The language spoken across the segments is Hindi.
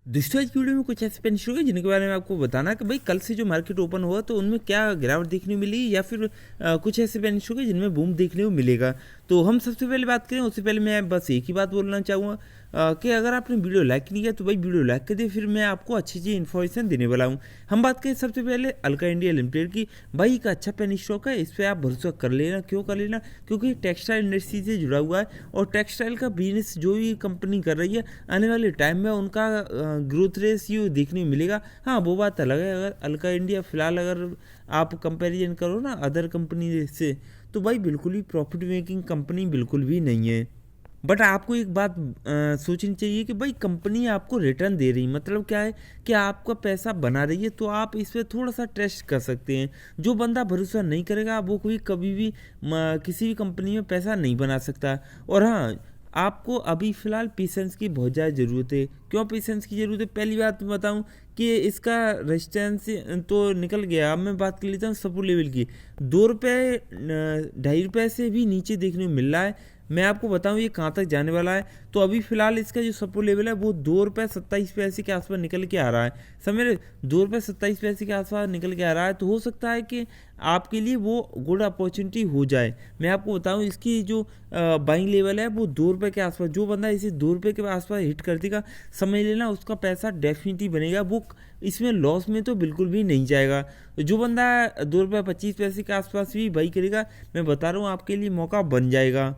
दोस्तों आज की वीडियो में कुछ ऐसे पेन शुरू है जिनके बारे में आपको बताना कि भाई कल से जो मार्केट ओपन हुआ तो उनमें क्या गिरावट देखने को मिली या फिर कुछ ऐसे पेन शुरू है जिनमें बूम देखने को मिलेगा। तो हम सबसे पहले बात करें उससे पहले मैं बस एक ही बात बोलना चाहूँगा कि अगर आपने वीडियो लाइक नहीं किया तो भाई वीडियो लाइक कर दिए, फिर मैं आपको अच्छी इन्फॉर्मेशन देने वाला हूँ। हम बात करें सबसे पहले अल्का इंडिया लिमिटेड की। भाई एक अच्छा पेन स्टॉक है, इस पर आप भरोसा कर लेना। क्यों कर लेना? क्योंकि टेक्सटाइल इंडस्ट्री से जुड़ा हुआ है और टेक्सटाइल का बिजनेस जो भी कंपनी कर रही है आने वाले टाइम में उनका ग्रोथ रेशियो देखने को मिलेगा। हाँ, वो बात अलग है, अगर अल्का इंडिया फिलहाल अगर आप कंपैरिजन करो ना अदर कंपनी से तो भाई बिल्कुल ही प्रॉफिट मेकिंग कंपनी बिल्कुल भी नहीं है। बट आपको एक बात सोचनी चाहिए कि भाई कंपनी आपको रिटर्न दे रही, मतलब क्या है कि आपका पैसा बना रही है, तो आप इस पर थोड़ा सा ट्रस्ट कर सकते हैं। जो बंदा भरोसा नहीं करेगा वो कोई कभी भी किसी भी कंपनी में पैसा नहीं बना सकता। और हाँ, आपको अभी फ़िलहाल पेशेंस की बहुत ज़्यादा ज़रूरत है। क्यों पेशेंस की ज़रूरत है? पहली बात बताऊं कि इसका रेजिस्टेंस तो निकल गया। अब मैं बात कर लेता हूँ सपोर्ट लेवल की। 2 रुपये 2.5 रुपये से भी नीचे देखने को मिल रहा है। मैं आपको बताऊं ये कहाँ तक जाने वाला है। तो अभी फ़िलहाल इसका जो सपोर्ट लेवल है वो 2 रुपये 27 पैसे के आसपास निकल के आ रहा है। समझ, 2 रुपये 27 पैसे के आसपास निकल के आ रहा है, तो हो सकता है कि आपके लिए वो गुड अपॉर्चुनिटी हो जाए। मैं आपको बताऊं इसकी जो बाइंग लेवल है वो 2 रुपये के आसपास। जो बंदा इसे 2 रुपये के आसपास हिट कर देगा, समझ लेना उसका पैसा डेफिनेटली बनेगा। वो इसमें लॉस में तो बिल्कुल भी नहीं जाएगा। जो बंदा 2 रुपये 25 पैसे के आसपास भी बाई करेगा, मैं बता रहा हूँ आपके लिए मौका बन जाएगा।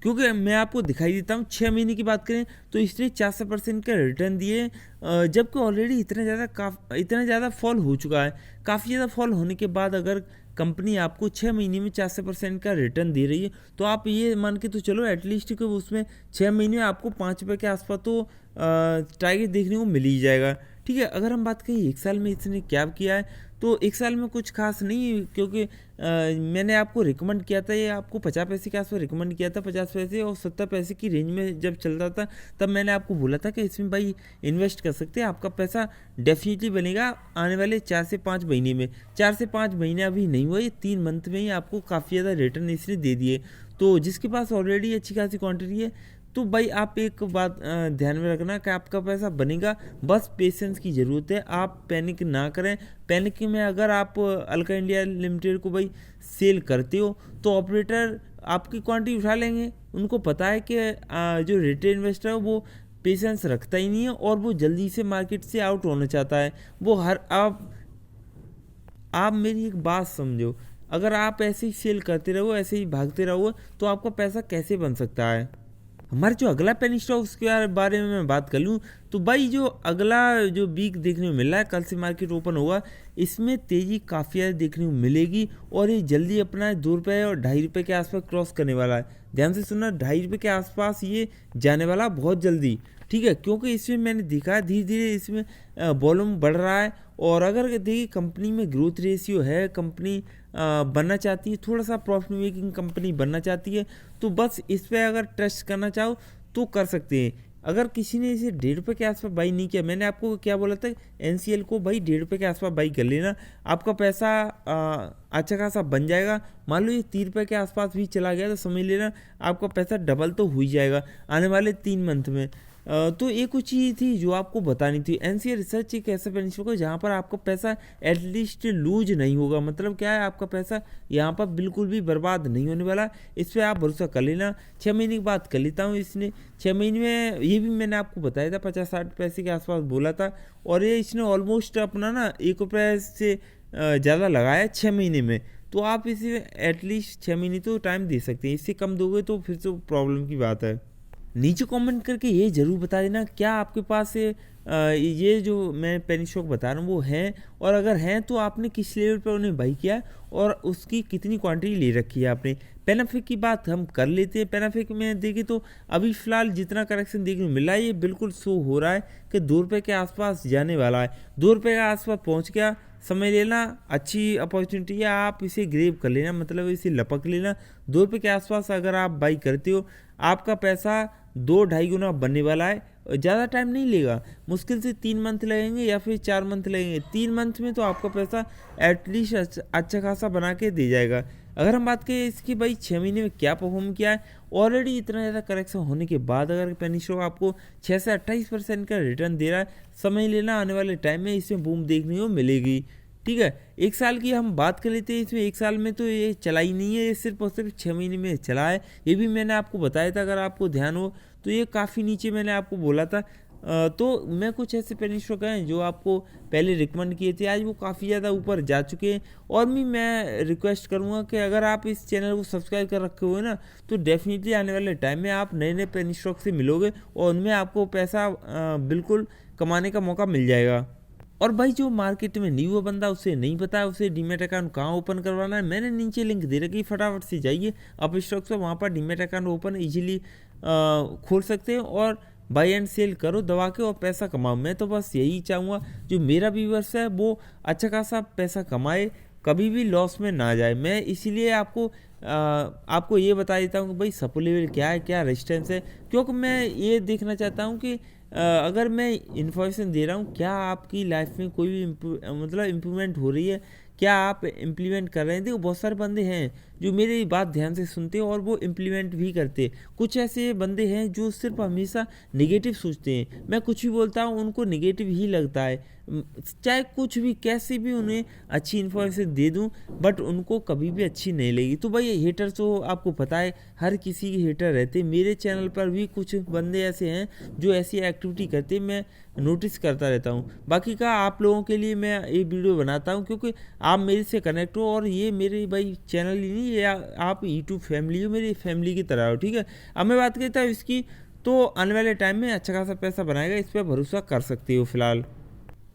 क्योंकि मैं आपको दिखाई देता हूँ 6 महीने की बात करें तो इसने 400% का रिटर्न दिए, जबकि ऑलरेडी इतना ज़्यादा फॉल हो चुका है। काफ़ी ज़्यादा फॉल होने के बाद अगर कंपनी आपको 6 महीने में 400% का रिटर्न दे रही है तो आप ये मान के तो चलो एटलीस्ट कि उसमें 6 महीने में आपको 5 रुपये के आसपास तो टारगेट देखने को मिल ही जाएगा। ठीक है, अगर हम बात करें 1 साल में इसने क्या किया है तो 1 साल में कुछ खास नहीं, क्योंकि मैंने आपको रिकमेंड किया था, ये आपको 50 पैसे के आसपास रिकमेंड किया था। 50 पैसे और 70 पैसे की रेंज में जब चलता था तब मैंने आपको बोला था कि इसमें भाई इन्वेस्ट कर सकते हैं, आपका पैसा डेफिनेटली बनेगा आने वाले 4 से 5 महीने में। 4 से 5 महीने अभी नहीं हुआ, ये 3 मंथ में ही आपको काफ़ी ज़्यादा रिटर्न इसने दे दिए। तो जिसके पास ऑलरेडी अच्छी खासी क्वांटिटी है तो भाई आप एक बात ध्यान में रखना कि आपका पैसा बनेगा, बस पेशेंस की ज़रूरत है। आप पैनिक ना करें। पैनिक में अगर आप अल्का इंडिया लिमिटेड को भाई सेल करते हो तो ऑपरेटर आपकी क्वांटिटी उठा लेंगे। उनको पता है कि जो रिटेल इन्वेस्टर है वो पेशेंस रखता ही नहीं है और वो जल्दी से मार्केट से आउट होना चाहता है। वो हर आप मेरी एक बात समझो, अगर आप ऐसे ही सेल करते रहो, ऐसे ही भागते रहो, तो आपका पैसा कैसे बन सकता है? हमारे जो अगला पेनी स्टॉक उसके बारे में मैं बात कर लूँ तो भाई जो अगला जो वीक देखने को मिल रहा है, कल से मार्केट ओपन होगा, इसमें तेज़ी काफ़ी ज़्यादा देखने को मिलेगी और ये जल्दी अपना 2 रुपये और 2.5 रुपये के आसपास क्रॉस करने वाला है। ध्यान से सुनना, 2.5 रुपये के आसपास ये जाने वाला बहुत जल्दी। ठीक है, क्योंकि इसमें मैंने देखा है धीरे धीरे इसमें वॉल्यूम बढ़ रहा है। और अगर देखिए कंपनी में ग्रोथ रेशियो है, कंपनी बनना चाहती है, थोड़ा सा प्रॉफिट मेकिंग कंपनी बनना चाहती है, तो बस इस पर अगर ट्रस्ट करना चाहो तो कर सकते हैं। अगर किसी ने इसे 1.5 रुपये के आसपास बाई नहीं किया, मैंने आपको क्या बोला था, एनसीएल को भाई 1.5 रुपये के आसपास बाई कर लेना, आपका पैसा अच्छा खासा बन जाएगा। मान लो ये 3 रुपये के आसपास भी चला गया तो समझ लेना आपका पैसा डबल तो हो ही जाएगा आने वाले 3 मंथ में। तो ये कुछ चीज़ थी जो आपको बतानी थी। एनसीए रिसर्च एक ऐसा बेनिफिट है जहाँ पर आपका पैसा एटलीस्ट लूज नहीं होगा। मतलब क्या है, आपका पैसा यहाँ पर बिल्कुल भी बर्बाद नहीं होने वाला। इस पर आप भरोसा कर लेना। 6 महीने की बात कर लेता हूँ, इसने 6 महीने में ये भी मैंने आपको बताया था 50-60 पैसे के आसपास बोला था, और ये इसने ऑलमोस्ट अपना ना 1 रुपये से ज़्यादा लगाया 6 महीने में। तो आप इसे एटलीस्ट 6 महीने तो टाइम दे सकते हैं, इससे कम दोगे तो फिर तो प्रॉब्लम की बात है। नीचे कमेंट करके ये ज़रूर बता देना क्या आपके पास ये जो मैं पेनी स्टॉक बता रहा हूँ वो हैं, और अगर हैं तो आपने किस लेवल पर उन्हें बाई किया और उसकी कितनी क्वांटिटी ले रखी है आपने। पेनाफिक की बात हम कर लेते हैं। पेनाफिक में देखें तो अभी फ़िलहाल जितना करेक्शन देखने को मिला है ये बिल्कुल शो हो रहा है कि 2 रुपये के आसपास जाने वाला है। 2 रुपये के आसपास पहुँच गया, समझ लेना अच्छी अपॉर्चुनिटी है, आप इसे ग्रेब कर लेना, मतलब इसे लपक लेना। 2 रुपये के आसपास अगर आप बाई करते हो आपका पैसा 2-2.5 गुना बनने वाला है। ज़्यादा टाइम नहीं लेगा, मुश्किल से 3 मंथ लगेंगे या फिर 4 मंथ लगेंगे। 3 मंथ में तो आपका पैसा एटलीस्ट अच्छा खासा बना के दे जाएगा। अगर हम बात करें इसकी भाई 6 महीने में क्या परफॉर्म किया है, ऑलरेडी इतना ज़्यादा करेक्शन होने के बाद अगर पेनी स्टॉक आपको 6 से 28% का रिटर्न दे रहा है, समझ लेना आने वाले टाइम में इसमें बूम देखने को मिलेगी। ठीक है, एक साल की हम बात कर लेते हैं, इसमें एक साल में तो ये चला ही नहीं है, ये सिर्फ और सिर्फ 6 महीने में चला है। ये भी मैंने आपको बताया था, अगर आपको ध्यान हो तो ये काफ़ी नीचे मैंने आपको बोला था। तो मैं कुछ ऐसे पेनी स्टॉक हैं जो आपको पहले रिकमेंड किए थे, आज वो काफ़ी ज़्यादा ऊपर जा चुके हैं। और भी मैं रिक्वेस्ट करूँगा कि अगर आप इस चैनल को सब्सक्राइब कर रखे हुए ना, तो डेफिनेटली आने वाले टाइम में आप नए नए पेनी स्टॉक से मिलोगे और उनमें आपको पैसा बिल्कुल कमाने का मौका मिल जाएगा। और भाई जो मार्केट में न्यू बंदा उसे नहीं पता है उसे डीमेट अकाउंट कहाँ ओपन करवाना है, मैंने नीचे लिंक दे रखी, फटाफट से जाइए अप स्टॉक से, वहाँ पर डीमेट अकाउंट ओपन इजीली खोल सकते हैं और बाई एंड सेल करो दबा के और पैसा कमाओ। मैं तो बस यही चाहूँगा जो मेरा व्यूअर्स है वो अच्छा खासा पैसा कमाए, कभी भी लॉस में ना जाए। मैं इसीलिए आपको ये बता देता हूँ कि भाई सपोर्ट लेवल क्या है, क्या रेजिस्टेंस है, क्योंकि मैं ये देखना चाहता हूँ कि अगर मैं इन्फॉर्मेशन दे रहा हूँ क्या आपकी लाइफ में कोई भी इम्प्रूवमेंट हो रही है, क्या आप इम्प्लीमेंट कर रहे हैं। देखो बहुत सारे बंदे हैं जो मेरी बात ध्यान से सुनते हैं और वो इम्प्लीमेंट भी करते हैं। कुछ ऐसे बंदे हैं जो सिर्फ हमेशा नेगेटिव सोचते हैं, मैं कुछ भी बोलता हूँ उनको नेगेटिव ही लगता है, चाहे कुछ भी कैसे भी उन्हें अच्छी इन्फॉर्मेशन दे दूँ बट उनको कभी भी अच्छी नहीं लगेगी। तो भाई हेटर तो आपको पता है हर किसी के हेटर रहते, मेरे चैनल पर भी कुछ बंदे ऐसे हैं जो ऐसी एक्टिविटी करते, मैं नोटिस करता रहता हूँ। बाकी का आप लोगों के लिए मैं ये वीडियो बनाता हूँ क्योंकि आप मेरे से कनेक्ट हो और ये मेरे भाई चैनल ही नहीं, ये आप यूट्यूब फैमिली हो, मेरी फैमिली की तरह हो। ठीक है, अब मैं बात करता हूँ इसकी, तो आने वाले टाइम में अच्छा खासा पैसा बनाएगा, इस पर भरोसा कर सकते हो फिलहाल।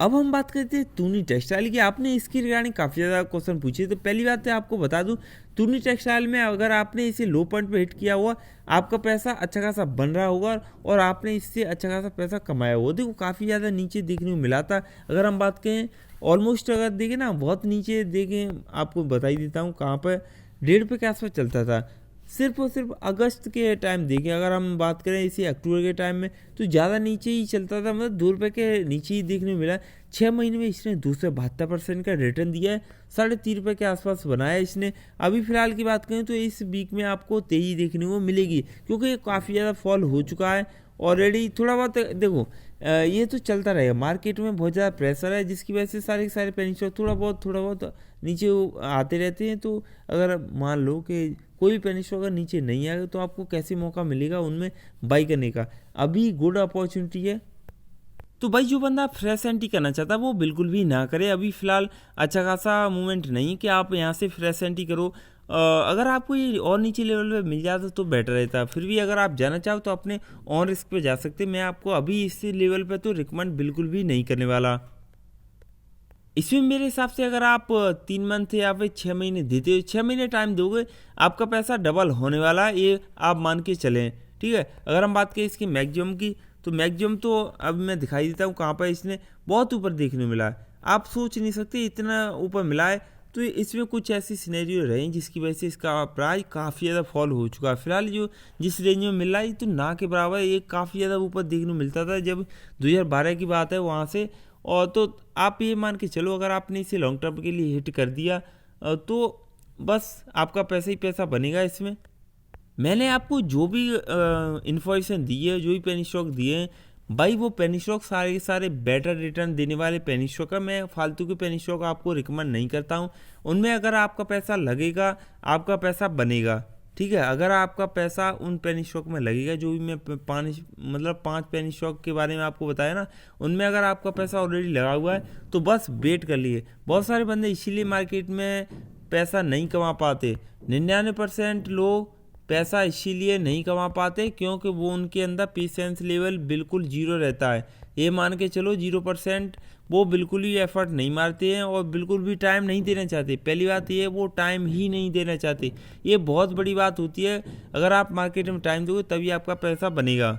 अब हम बात करते हैं तूनी टेक्सटाइल की। आपने इसकी रिगार्डिंग काफ़ी ज़्यादा क्वेश्चन पूछे, तो पहली बात है आपको बता दूं, तूनी टेक्सटाइल में अगर आपने इसे लो पॉइंट पे हिट किया हुआ, आपका पैसा अच्छा खासा बन रहा होगा और आपने इससे अच्छा खासा पैसा कमाया होगा। देखो काफ़ी ज़्यादा नीचे देखने को मिला था, अगर हम बात करें ऑलमोस्ट अगर देखें ना बहुत नीचे देखें, आपको बता ही देता हूँ कहाँ पर, 1.5 के आसपास चलता था। सिर्फ और सिर्फ अगस्त के टाइम देखें, अगर हम बात करें इसी अक्टूबर के टाइम में तो ज़्यादा नीचे ही चलता था, मतलब 2 रुपये के नीचे ही देखने को मिला। 6 महीने में इसने 272% का रिटर्न दिया है, 3.5 रुपये के आसपास बनाया इसने। अभी फिलहाल की बात करें तो इस वीक में आपको तेजी देखने को मिलेगी क्योंकि काफ़ी ज़्यादा फॉल हो चुका है ऑलरेडी। थोड़ा बहुत देखो ये तो चलता रहेगा, मार्केट में बहुत ज़्यादा प्रेशर है जिसकी वजह से सारे पेनी स्टॉक थोड़ा बहुत नीचे आते रहते हैं। तो अगर मान लो कि कोई भी पेनी स्टॉक अगर नीचे नहीं आएगा तो आपको कैसे मौका मिलेगा उनमें बाई करने का, अभी गुड अपॉर्चुनिटी है। तो भाई जो बंदा फ्रेश एंट्री करना चाहता है वो बिल्कुल भी ना करे, अभी फिलहाल अच्छा खासा मूवमेंट नहीं कि आप यहाँ से फ्रेश एंट्री करो। अगर आपको ये और नीचे लेवल पे मिल जाता तो बेटर रहता, फिर भी अगर आप जाना चाहो तो अपने ऑन रिस्क पे जा सकते। मैं आपको अभी इस लेवल पे तो रिकमेंड बिल्कुल भी नहीं करने वाला। इसमें मेरे हिसाब से अगर आप 3 मंथ या फिर 6 महीने देते हो, 6 महीने टाइम दोगे, आपका पैसा डबल होने वाला है, ये आप मान के चलें। ठीक है, अगर हम बात करें इसकी मैक्सिमम की, तो मैक्सिमम तो अब मैं दिखाई देता हूँ कहाँ पर इसने बहुत ऊपर देखने मिला है, आप सोच नहीं सकते इतना ऊपर मिला है। तो इसमें कुछ ऐसी सिनेरियो रहे जिसकी वजह से इसका प्राइस काफ़ी ज़्यादा फॉल हो चुका है। फिलहाल जो जिस रेंज में मिल रहा है तो ना के बराबर, ये काफ़ी ज़्यादा ऊपर देखने को मिलता था जब 2012 की बात है वहाँ से। और तो आप ये मान के चलो अगर आपने इसे लॉन्ग टर्म के लिए हिट कर दिया तो बस आपका पैसा ही पैसा बनेगा इसमें। मैंने आपको जो भी इन्फॉर्मेशन दी है, जो भी पेनी स्टॉक दिए हैं भाई, वो पेनी स्टॉक सारे के सारे बेटर रिटर्न देने वाले पेनी स्टॉक है। मैं फालतू के पेनी स्टॉक आपको रिकमेंड नहीं करता हूँ, उनमें अगर आपका पैसा लगेगा आपका पैसा बनेगा। ठीक है, अगर आपका पैसा उन पेनी स्टॉक में लगेगा, जो भी मैं 5 पेनी स्टॉक के बारे में आपको बताया ना, उनमें अगर आपका पैसा ऑलरेडी लगा हुआ है तो बस वेट कर लिए। बहुत सारे बंदे इसीलिए मार्केट में पैसा नहीं कमा पाते, 99% लोग पैसा इसीलिए नहीं कमा पाते क्योंकि वो उनके अंदर पेशेंस लेवल बिल्कुल जीरो रहता है। ये मान के चलो 0%, वो बिल्कुल ही एफर्ट नहीं मारते हैं और बिल्कुल भी टाइम नहीं देना चाहते। पहली बात ये है, वो टाइम ही नहीं देना चाहते, ये बहुत बड़ी बात होती है। अगर आप मार्केट में टाइम दोगे तभी आपका पैसा बनेगा।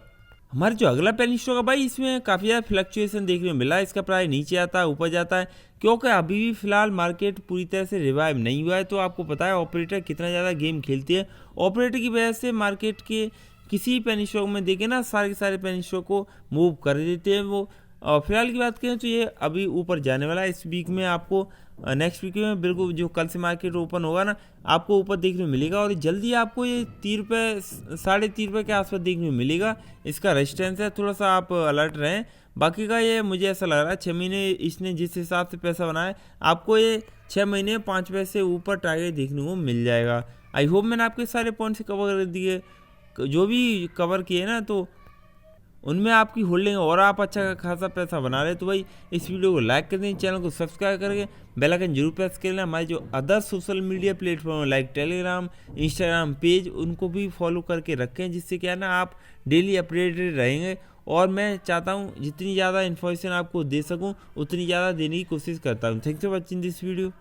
हमारा जो अगला पेनी स्टॉक है भाई, इसमें काफ़ी ज़्यादा फ्लक्चुएशन देखने को मिला है, इसका प्राइस नीचे आता है ऊपर जाता है क्योंकि अभी भी फिलहाल मार्केट पूरी तरह से रिवाइव नहीं हुआ है। तो आपको पता है ऑपरेटर कितना ज़्यादा गेम खेलती है, ऑपरेटर की वजह से मार्केट के किसी पेनी स्टॉक में देखे ना सारे के सारे पेनी स्टॉक को मूव कर देते हैं वो। और फिलहाल की बात करें तो ये अभी ऊपर जाने वाला है। इस वीक में आपको नेक्स्ट वीक में बिल्कुल जो कल से मार्केट ओपन होगा ना, आपको ऊपर देखने को मिलेगा और जल्दी आपको ये 3 रुपये 3.5 रुपये के आसपास देखने को मिलेगा। इसका रेजिस्टेंस है, थोड़ा सा आप अलर्ट रहें। बाकी का ये मुझे ऐसा लग रहा है 6 महीने इसने जिस हिसाब से पैसा बनाया, आपको ये 6 महीने 5 पैसे ऊपर टारगेट देखने को मिल जाएगा। आई होप मैंने आपके सारे पॉइंट्स कवर कर दिए, जो भी कवर किए ना, तो उनमें आपकी होल्डिंग और आप अच्छा खासा पैसा बना रहे। तो भाई इस वीडियो को लाइक कर दें, चैनल को सब्सक्राइब करके बेल आइकन जरूर प्रेस कर लेना। हमारे जो other social media platform like Telegram, Instagram page, उनको भी फॉलो करके रखें, जिससे क्या है ना आप डेली अपडेटेड रहेंगे। और मैं चाहता हूँ जितनी ज़्यादा इन्फॉर्मेशन आपको दे सकूँ उतनी ज़्यादा देने की कोशिश करता हूँ। Thanks for watching this video.